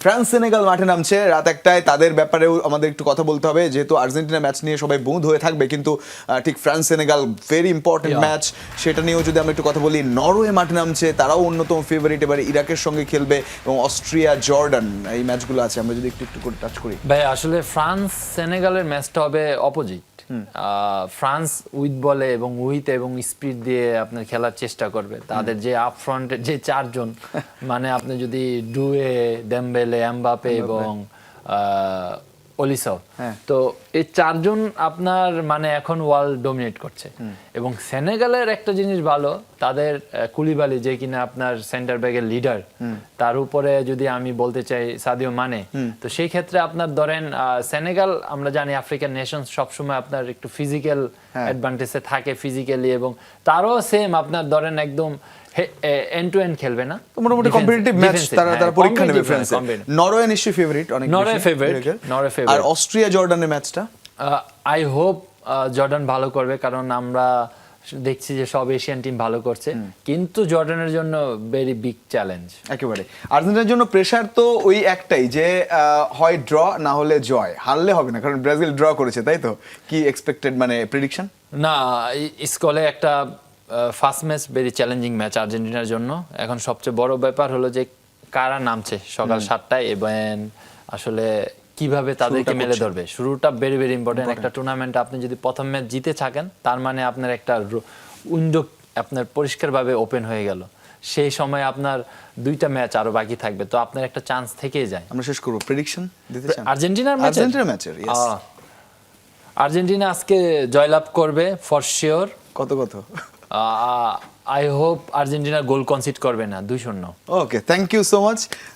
France Senegal মাঠে নামছে রাত 1টায়। তাদের ব্যাপারেও আমাদের একটু কথা বলতে হবে, যেহেতু আর্জেন্টিনা ম্যাচ নিয়ে সবাই বুঁদ হয়ে থাকবে, কিন্তু ঠিক France Senegal very important match, সেটা নিয়েও যদি আমরা একটু কথা বলি। নরওয়ে মাঠে নামছে, তারাও অন্যতম ফেভারিট, এবারে ইরাকের সঙ্গে খেলবে, এবং অস্ট্রিয়া জর্ডান এই ম্যাচগুলো আছে। আমরা যদি একটু একটু করে টাচ করি ভাই, আসলে ফ্রান্স সেনেগালের ম্যাচটা হবে অপোজিট। ফ্রান্স উইথ বলে এবং স্পিড দিয়ে আপনার খেলার চেষ্টা করবে। তাদের যে আপ ফ্রন্টে যে চারজন, মানে আপনি যদি ডুয়ে, ডেম্বেলে, এমবাপে এবং অলিসো, তো এই চারজন আপনার মানে এখন ওয়ার্ল্ড ডমিনেট করছে। এবং সেনেগালের একটা জিনিস ভালো, তাদের কুলিবালি যে কিনা আপনার সেন্টার ব্যাগের লিডার, তার উপরে যদি আমি বলতে চাই সাদিও মানে, তো সেই ক্ষেত্রে আপনার ধরেন সেনেগাল, আমরা জানি আফ্রিকান নেশনস সবসময় আপনার একটু ফিজিক্যাল অ্যাডভান্টেজে থাকে ফিজিক্যালি, এবং তারও সেম আপনার ধরেন একদম এন্ড টু এন্ড খেলবে না, মোটামুটি কম্পিটিটিভ ম্যাচ তারা পরীক্ষা নেবে ফ্রান্স। নরওয়ে নিশ্চয়ই ফেভারিট, অনেক নরওয়ে ফেভারিট। আর অস্ট্রিয়া জর্ডানের ম্যাচটা আই হোপ জর্ডান ভালো করবে, কারণ আমরা দেখছি যে সব এশিয়ান টিম ভালো করছে, কিন্তু জর্ডানের জন্য ভেরি বিগ চ্যালেঞ্জ। একেবারে আর্জেন্টিনার জন্য প্রেসার তো ওই একটাই, যে হয় ড্র না হলে জয়, হারলে হবে না, কারণ ব্রাজিল ড্র করেছে, তাই তো? কি এক্সপেক্টেড মানে প্রেডিকশন? না, স্কলে একটা first match very challenging match আর্জেন্টিনার জন্য। এখন সবচেয়ে বড় ব্যাপার হলো যে কারা নামছে সকাল 7টায়, এবং আসলে কিভাবে তাদেরকে মেলে ধরবে। শুরুটা ভেরি ভেরি ইম্পর্টেন্ট। একটা টুর্নামেন্টে আপনি যদি প্রথম ম্যাচ জিতে থাকেন, তার মানে আপনার একটা উইন্ডো আপনার পরিষ্কারভাবে ওপেন হয়ে গেল। সেই সময় আপনার 2টা ম্যাচ আরো বাকি থাকবে, তো আপনার একটা চান্স থেকেই যায়। আমরা শেষ করব, প্রেডিকশন দিতে চান? আর্জেন্টিনার ম্যাচের আর্জেন্টিনা আজকে জয়লাভ করবে ফর শিওর। কত? I hope Argentina goal concede করবে না, 2-0। ওকে, থ্যাংক ইউ সো মাচ।